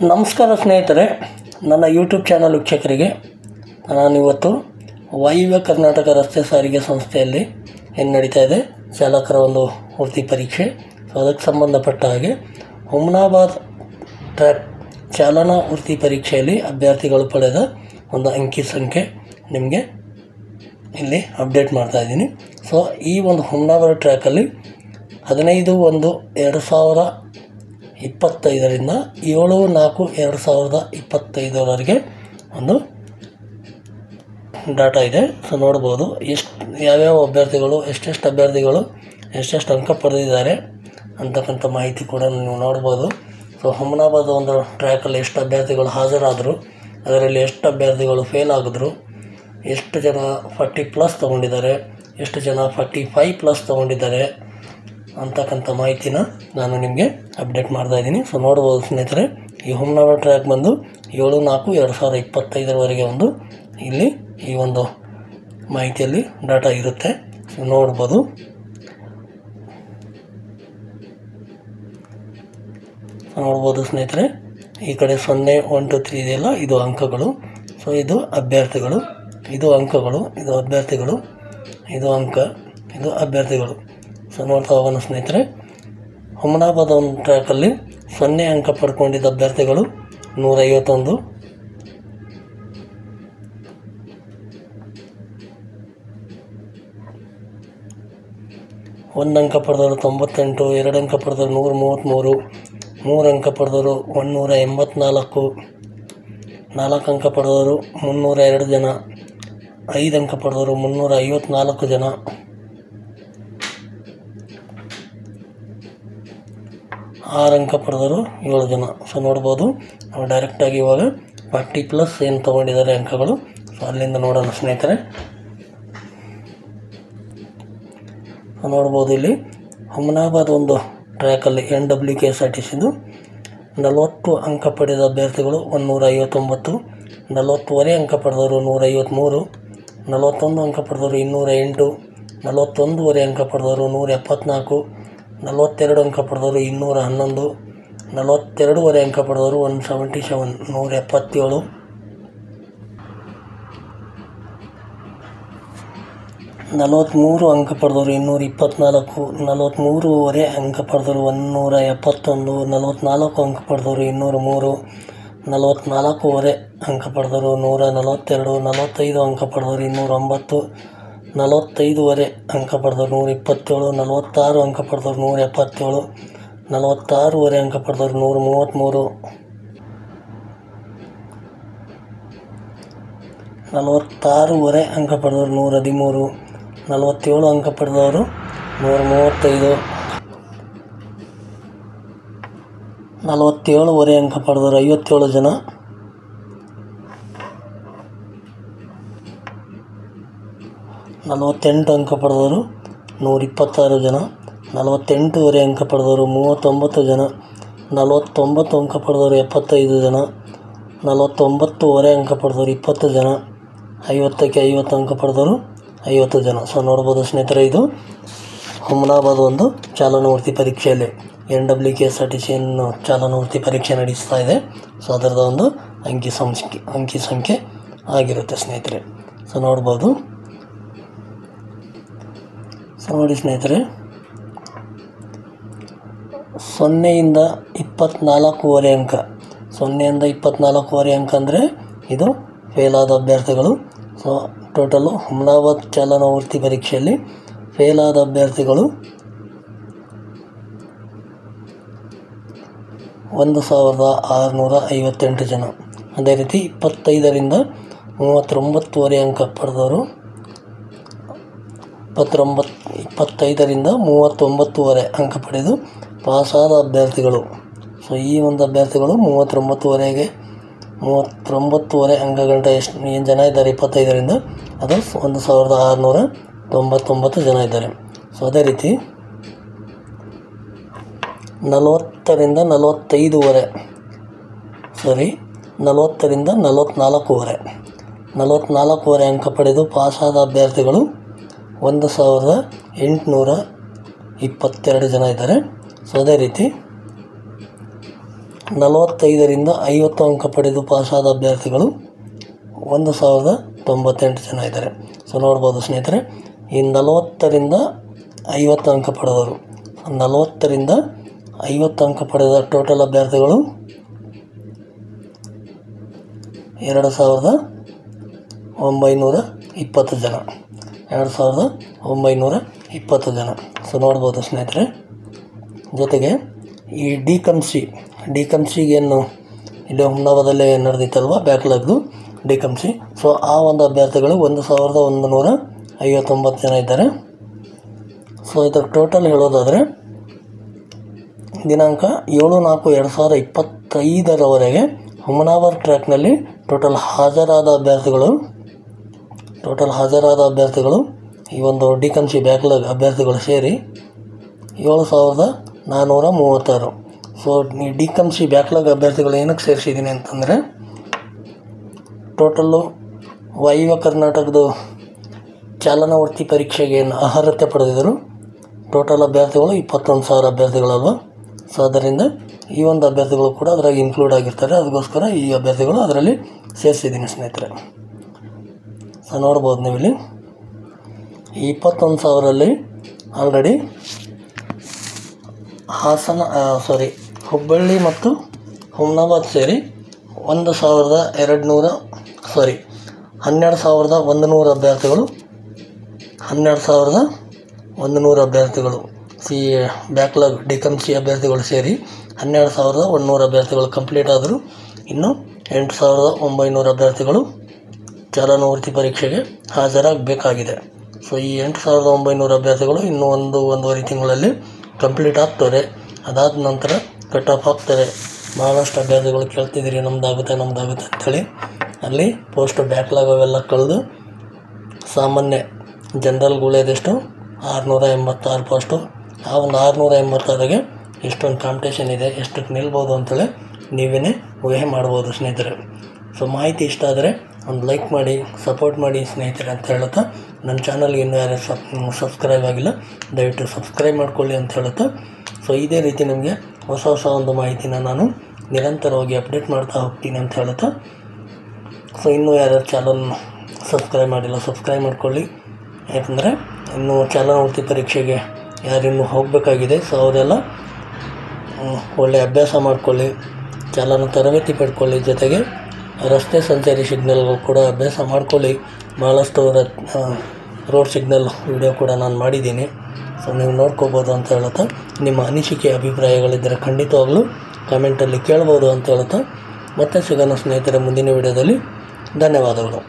ನಮಸ್ಕಾರ ಸ್ನೇಹಿತರೆ, ನನ್ನ ಯೂಟ್ಯೂಬ್ ಚಾನಲ್ ವೀಕ್ಷಕರಿಗೆ ನಾನಿವತ್ತು ವಾಯುವ್ಯ ಕರ್ನಾಟಕ ರಸ್ತೆ ಸಾರಿಗೆ ಸಂಸ್ಥೆಯಲ್ಲಿ ಏನು ನಡೀತಾ ಇದೆ ಚಾಲಕರ ಒಂದು ವೃತ್ತಿ ಪರೀಕ್ಷೆ. ಸೊ ಅದಕ್ಕೆ ಸಂಬಂಧಪಟ್ಟ ಹಾಗೆ ಹುಮ್ನಾಬಾದ್ ಟ್ರ್ಯಾಕ್ ಚಾಲನಾ ವೃತ್ತಿ ಪರೀಕ್ಷೆಯಲ್ಲಿ ಅಭ್ಯರ್ಥಿಗಳು ಪಡೆದ ಒಂದು ಅಂಕಿ ಸಂಖ್ಯೆ ನಿಮಗೆ ಇಲ್ಲಿ ಅಪ್ಡೇಟ್ ಮಾಡ್ತಾಯಿದ್ದೀನಿ. ಸೊ ಈ ಒಂದು ಹುಮ್ನಾಬಾದ್ ಟ್ರ್ಯಾಕಲ್ಲಿ 15/1/2025ರಿಂದ 7/4/2025 ಒಂದು ಡಾಟಾ ಇದೆ. ಸೊ ನೋಡ್ಬೋದು ಯಾವ್ಯಾವ ಅಭ್ಯರ್ಥಿಗಳು ಎಷ್ಟೆಷ್ಟು ಅಭ್ಯರ್ಥಿಗಳು ಎಷ್ಟೆಷ್ಟು ಅಂಕ ಪಡೆದಿದ್ದಾರೆ ಅಂತಕ್ಕಂಥ ಮಾಹಿತಿ ಕೂಡ ನೀವು ನೋಡ್ಬೋದು. ಸೊ ಹುಮ್ನಾಬಾದ್ ಒಂದು ಟ್ರ್ಯಾಕಲ್ಲಿ ಎಷ್ಟು ಅಭ್ಯರ್ಥಿಗಳು ಹಾಜರಾದರು, ಅದರಲ್ಲಿ ಎಷ್ಟು ಅಭ್ಯರ್ಥಿಗಳು ಫೇಲ್ ಆಗಿದ್ರು, ಎಷ್ಟು ಜನ 40+ ತೊಗೊಂಡಿದ್ದಾರೆ, ಎಷ್ಟು ಜನ 45+ ತೊಗೊಂಡಿದ್ದಾರೆ ಅಂತಕ್ಕಂಥ ಮಾಹಿತಿನ ನಾನು ನಿಮಗೆ ಅಪ್ಡೇಟ್ ಮಾಡ್ತಾಯಿದ್ದೀನಿ. ಸೊ ನೋಡ್ಬೋದು ಸ್ನೇಹಿತರೆ, ಈ ಹುಮ್ನಾಬಾದ್ ಟ್ರ್ಯಾಕ್ ಬಂದು 7/4/2025 ಒಂದು ಇಲ್ಲಿ ಈ ಒಂದು ಮಾಹಿತಿಯಲ್ಲಿ ಡಾಟಾ ಇರುತ್ತೆ. ಸೊ ನೋಡ್ಬೋದು. ಸ್ನೇಹಿತರೆ, ಈ ಕಡೆ 0, 1, 2, 3 ಇದೆಯಲ್ಲ, ಇದು ಅಂಕಗಳು. ಸೊ ಇದು ಅಭ್ಯರ್ಥಿಗಳು, ಇದು ಅಂಕಗಳು, ಇದು ಅಭ್ಯರ್ಥಿಗಳು, ಇದು ಅಂಕ, ಇದು ಅಭ್ಯರ್ಥಿಗಳು. ಸೊ ನೋಡ್ತಾ ಹೋಗೋಣ ಸ್ನೇಹಿತರೆ. ಹುಮ್ನಾಬಾದ್ ಒಂದು ಟ್ರ್ಯಾಕಲ್ಲಿ 0 ಅಂಕ ಪಡ್ಕೊಂಡಿದ್ದ ಅಭ್ಯರ್ಥಿಗಳು 151, 1 ಅಂಕ ಪಡೆದವರು 98, 2 ಅಂಕ ಪಡೆದವರು 133, 3 ಅಂಕ ಪಡೆದವರು 184, 4 ಅಂಕ ಪಡೆದವರು 302 ಜನ, 5 ಅಂಕ ಪಡೆದವರು 354 ಜನ, 6 ಅಂಕ ಪಡೆದವರು 7 ಜನ. ಸೊ ನೋಡ್ಬೋದು, ನಾವು ಡೈರೆಕ್ಟಾಗಿ ಇವಾಗ 40+ ಏನು ತೊಗೊಂಡಿದ್ದಾರೆ ಅಂಕಗಳು. ಸೊ ಅಲ್ಲಿಂದ ನೋಡೋಣ ಸ್ನೇಹಿತರೆ. ನೋಡ್ಬೋದು ಇಲ್ಲಿ ಹುಮ್ನಾಬಾದ್ ಒಂದು ಟ್ರ್ಯಾಕಲ್ಲಿ NWKSRTCದು 40 ಅಂಕ ಪಡೆದ ಅಭ್ಯರ್ಥಿಗಳು 159, 40 ಅಂಕ ಪಡೆದವರು 153, 41 ಅಂಕ ಪಡೆದವರು 208, 41 ಅಂಕ ಪಡೆದವರು 174, 42 ಅಂಕ ಪಡೆದವರು 211, 42 ಅಂಕ ಪಡೆದವರು 177, 177, 43 ಅಂಕ ಪಡೆದವರು 224, 43 ಅಂಕ ಪಡೆದವರು 171, 44 ಅಂಕ ಪಡೆದವರು 203, 44 ಅಂಕ ಪಡೆದವರು 142, 45 ಅಂಕ ಪಡೆದವರು 209, 45 ಅಂಕ ಪಡೆದವರು 127, 46 ಅಂಕ ಪಡೆದವರು 177, 46 ಅಂಕ ಪಡೆದವರು 133, 46 ಅಂಕ ಪಡೆದವರು 113, 47 ಅಂಕ ಪಡೆದವರು 135, 47 ಅಂಕ ಪಡೆದವರು 57 ಜನ, 48 ಅಂಕ ಪಡೆದವರು 126 ಜನ, 48 ಅಂಕ ಪಡೆದವರು 39 ಜನ, 49 ಅಂಕ ಪಡೆದವರು 75 ಜನ, 49 ಅಂಕ ಪಡೆದವರು 20 ಜನ, 50ಕ್ಕೆ 50 ಅಂಕ ಪಡೆದವರು 50 ಜನ. ಸೊ ನೋಡ್ಬೋದು ಸ್ನೇಹಿತರೆ, ಇದು ಹುಮ್ನಾಬಾದ್ ಒಂದು ಚಾಲನಾ ವೃತ್ತಿ ಪರೀಕ್ಷೆಯಲ್ಲಿ NWKSRTC ಚಾಲನಾ ವೃತ್ತಿ ಪರೀಕ್ಷೆ ನಡೆಸ್ತಾ ಇದೆ. ಸೊ ಅದರದ ಒಂದು ಅಂಕಿ ಸಂಖ್ಯೆ ಆಗಿರುತ್ತೆ ಸ್ನೇಹಿತರೆ. ಸೊ ನೋಡ್ಬೋದು. ಸೊ ನೋಡಿ ಸ್ನೇಹಿತರೆ, 0 24 ಅಂಕ, 0 24 ಅಂಕ ಅಂದರೆ ಇದು ಫೇಲಾದ ಅಭ್ಯರ್ಥಿಗಳು. ಸೊ ಟೋಟಲು ಹುಮ್ನಾಬಾದ್ ಚಾಲನಾ ವೃತ್ತಿ ಪರೀಕ್ಷೆಯಲ್ಲಿ ಫೇಲಾದ ಅಭ್ಯರ್ಥಿಗಳು 1658 ಜನ. ಅದೇ ರೀತಿ 25ರಿಂದ 39 ಅಂಕ ಪಡೆದವರು 25ರಿಂದ 39 ಅಂಕ ಪಡೆದು ಪಾಸಾದ ಅಭ್ಯರ್ಥಿಗಳು. ಸೊ ಈ ಒಂದು ಅಭ್ಯರ್ಥಿಗಳು 39 ಅಂಕಗಂಟ ಏನು ಜನ ಇದ್ದಾರೆ 25ರಿಂದ, ಅದು 1699 ಜನ ಇದ್ದಾರೆ. ಸೊ ಅದೇ ರೀತಿ 40ರಿಂದ 44 ಅಂಕ ಪಡೆದು ಪಾಸಾದ ಅಭ್ಯರ್ಥಿಗಳು 1822 ಜನ ಇದ್ದಾರೆ. ಸೊ ಅದೇ ರೀತಿ 45ರಿಂದ 50 ಅಂಕ ಪಡೆದು ಪಾಸಾದ ಅಭ್ಯರ್ಥಿಗಳು 1098 ಜನ ಇದ್ದಾರೆ. ಸೊ ನೋಡ್ಬೋದು ಸ್ನೇಹಿತರೆ, ಈ 40ರಿಂದ 50 ಅಂಕ ಪಡೆದವರು, 40ರಿಂದ 50 ಅಂಕ ಪಡೆದ ಟೋಟಲ್ ಅಭ್ಯರ್ಥಿಗಳು 2920 ಜನ, 2920 ಜನ. ಸೊ ನೋಡ್ಬೋದು ಸ್ನೇಹಿತರೆ. ಜೊತೆಗೆ ಈ ಡಿಕಮ್ಸಿಗೇನು ಇಲ್ಲಿ ಹುಮ್ನಾಬಾದಲ್ಲೇ ನಡೆದಿತ್ತಲ್ವ ಬ್ಯಾಕ್ಲಾಗ್ದು ಡಿಕಮ್ಸಿ. ಸೊ ಆ ಒಂದು ಅಭ್ಯರ್ಥಿಗಳು 1159 ಜನ ಇದ್ದಾರೆ. ಸೊ ಇದರ ಟೋಟಲ್ ಹೇಳೋದಾದರೆ ದಿನಾಂಕ 7/4/2025 ಹುಮನಾಬಾದ್ ಟ್ರ್ಯಾಕ್ನಲ್ಲಿ ಟೋಟಲ್ ಹಾಜರಾದ ಅಭ್ಯರ್ಥಿಗಳು ಈ ಒಂದು ಡಿಕಮ್ಸಿ ಬ್ಯಾಕ್ಲಾಗ್ ಅಭ್ಯರ್ಥಿಗಳು ಸೇರಿ 7436. ಸೊ ಈ ಡಿಕಮ್ಸಿ ಬ್ಯಾಕ್ಲಾಗ್ ಅಭ್ಯರ್ಥಿಗಳು ಏನಕ್ಕೆ ಸೇರಿಸಿದ್ದೀನಿ ಅಂತಂದರೆ, ಟೋಟಲ್ಲು ವಾಯುವ್ಯ ಕರ್ನಾಟಕದ ಚಾಲನಾ ವೃತ್ತಿ ಪರೀಕ್ಷೆಗೆ ಅರ್ಹತೆ ಪಡೆದಿದ್ದರು ಟೋಟಲ್ ಅಭ್ಯರ್ಥಿಗಳು 21,000 ಅಭ್ಯರ್ಥಿಗಳಲ್ವ. ಸೊ ಅದರಿಂದ ಈ ಒಂದು ಅಭ್ಯರ್ಥಿಗಳು ಕೂಡ ಅದರಾಗಿ ಇನ್ಕ್ಲೂಡ್ ಆಗಿರ್ತಾರೆ. ಅದಕ್ಕೋಸ್ಕರ ಈ ಅಭ್ಯರ್ಥಿಗಳು ಅದರಲ್ಲಿ ಸೇರಿಸಿದ್ದೀನಿ ಸ್ನೇಹಿತರೆ. ಸೊ ನೋಡ್ಬೋದು ನೀವಿಲ್ಲಿ 21,000ರಲ್ಲಿ ಆಲ್ರೆಡಿ ಹುಬ್ಬಳ್ಳಿ ಮತ್ತು ಹುಮ್ನಾಬಾದ್ ಸೇರಿ 12,100 ಅಭ್ಯರ್ಥಿಗಳು 12,100 ಅಭ್ಯರ್ಥಿಗಳು ಸಿ ಬ್ಯಾಕ್ಲಾಗ್ ಡಿಕಮ್ಸಿ ಅಭ್ಯರ್ಥಿಗಳು ಸೇರಿ 12,100 ಅಭ್ಯರ್ಥಿಗಳು ಕಂಪ್ಲೀಟ್ ಆದರು. ಇನ್ನು 8,900 ಅಭ್ಯರ್ಥಿಗಳು ಚಾಲನಾ ಪರೀಕ್ಷೆಗೆ ಹಾಜರಾಗಬೇಕಾಗಿದೆ. ಸೊ ಈ 8,900 ಅಭ್ಯರ್ಥಿಗಳು ಇನ್ನೂ 1-1.5 ತಿಂಗಳಲ್ಲಿ ಕಂಪ್ಲೀಟ್ ಆಗ್ತಾರೆ. ಅದಾದ ನಂತರ ಕಟ್ ಆಫ್ ಆಗ್ತಾರೆ. ಭಾಳಷ್ಟು ಅಭ್ಯರ್ಥಿಗಳು ಕೇಳ್ತಿದ್ದೀರಿ ನಮ್ಮದಾಗುತ್ತೆ ಅಂಥೇಳಿ. ಅಲ್ಲಿ ಪೋಸ್ಟ್ ಬ್ಯಾಕ್ಲಾಗ್ ಅವೆಲ್ಲ ಕಳೆದು ಸಾಮಾನ್ಯ ಜನರಲ್ಗೆ ಉಳಿಯೋದೆಷ್ಟು 686 ಪೋಸ್ಟು. ಆ ಒಂದು 686ಗೆ ಎಷ್ಟೊಂದು ಕಾಂಪಿಟೇಷನ್ ಇದೆ, ಎಷ್ಟಕ್ಕೆ ನಿಲ್ಬೋದು ಅಂತೇಳಿ ನೀವೇ ಊಹೆ ಮಾಡ್ಬೋದು ಸ್ನೇಹಿತರೆ. ಸೊ ಮಾಹಿತಿ ಇಷ್ಟ ಆದರೆ ಒಂದು ಲೈಕ್ ಮಾಡಿ, ಸಪೋರ್ಟ್ ಮಾಡಿ ಸ್ನೇಹಿತರೆ ಅಂತ ಹೇಳುತ್ತಾ, ನನ್ನ ಚಾನಲ್ಗೆ ಇನ್ನೂ ಯಾರು ಸಬ್ಸ್ಕ್ರೈಬ್ ಆಗಿಲ್ಲ ದಯವಿಟ್ಟು ಸಬ್ಸ್ಕ್ರೈಬ್ ಮಾಡ್ಕೊಳ್ಳಿ ಅಂತ ಹೇಳುತ್ತಾ, ಸೊ ಇದೇ ರೀತಿ ನಿಮಗೆ ಹೊಸ ಒಂದು ಮಾಹಿತಿನ ನಾನು ನಿರಂತರವಾಗಿ ಅಪ್ಡೇಟ್ ಮಾಡ್ತಾ ಹೋಗ್ತೀನಿ ಅಂತ ಹೇಳುತ್ತಾ, ಸೊ ಇನ್ನೂ ಯಾರ್ಯಾರು ಚಾನಲ್ ಸಬ್ಸ್ಕ್ರೈಬ್ ಮಾಡಿಲ್ಲ ಸಬ್ಸ್ಕ್ರೈಬ್ ಮಾಡ್ಕೊಳ್ಳಿ. ಯಾಕಂದರೆ ಇನ್ನು ಚಾಲನಾ ವೃತ್ತಿ ಪರೀಕ್ಷೆಗೆ ಯಾರಿನ್ನೂ ಹೋಗಬೇಕಾಗಿದೆ. ಸೊ ಅವರೆಲ್ಲ ಒಳ್ಳೆಯ ಅಭ್ಯಾಸ ಮಾಡಿಕೊಳ್ಳಿ, ಚಾಲನಾ ತರಬೇತಿ ಪಡ್ಕೊಳ್ಳಿ. ಜೊತೆಗೆ ರಸ್ತೆ ಸಂಚಾರಿ ಸಿಗ್ನಲ್ಗಳು ಕೂಡ ಅಭ್ಯಾಸ ಮಾಡ್ಕೊಳ್ಳಿ. ಭಾಳಷ್ಟು ರೋಡ್ ಸಿಗ್ನಲ್ ವಿಡಿಯೋ ಕೂಡ ನಾನು ಮಾಡಿದ್ದೀನಿ. ಸೊ ನೀವು ನೋಡ್ಕೋಬೋದು ಅಂತ ಹೇಳುತ್ತಾ, ನಿಮ್ಮ ಅನಿಸಿಕೆ ಅಭಿಪ್ರಾಯಗಳಿದ್ದರೆ ಖಂಡಿತವಾಗಲೂ ಕಮೆಂಟಲ್ಲಿ ಕೇಳ್ಬೋದು ಅಂತ ಹೇಳುತ್ತಾ, ಮತ್ತೆ ಸಿಗೋಣ ಸ್ನೇಹಿತರೆ ಮುಂದಿನ ವಿಡಿಯೋದಲ್ಲಿ. ಧನ್ಯವಾದಗಳು.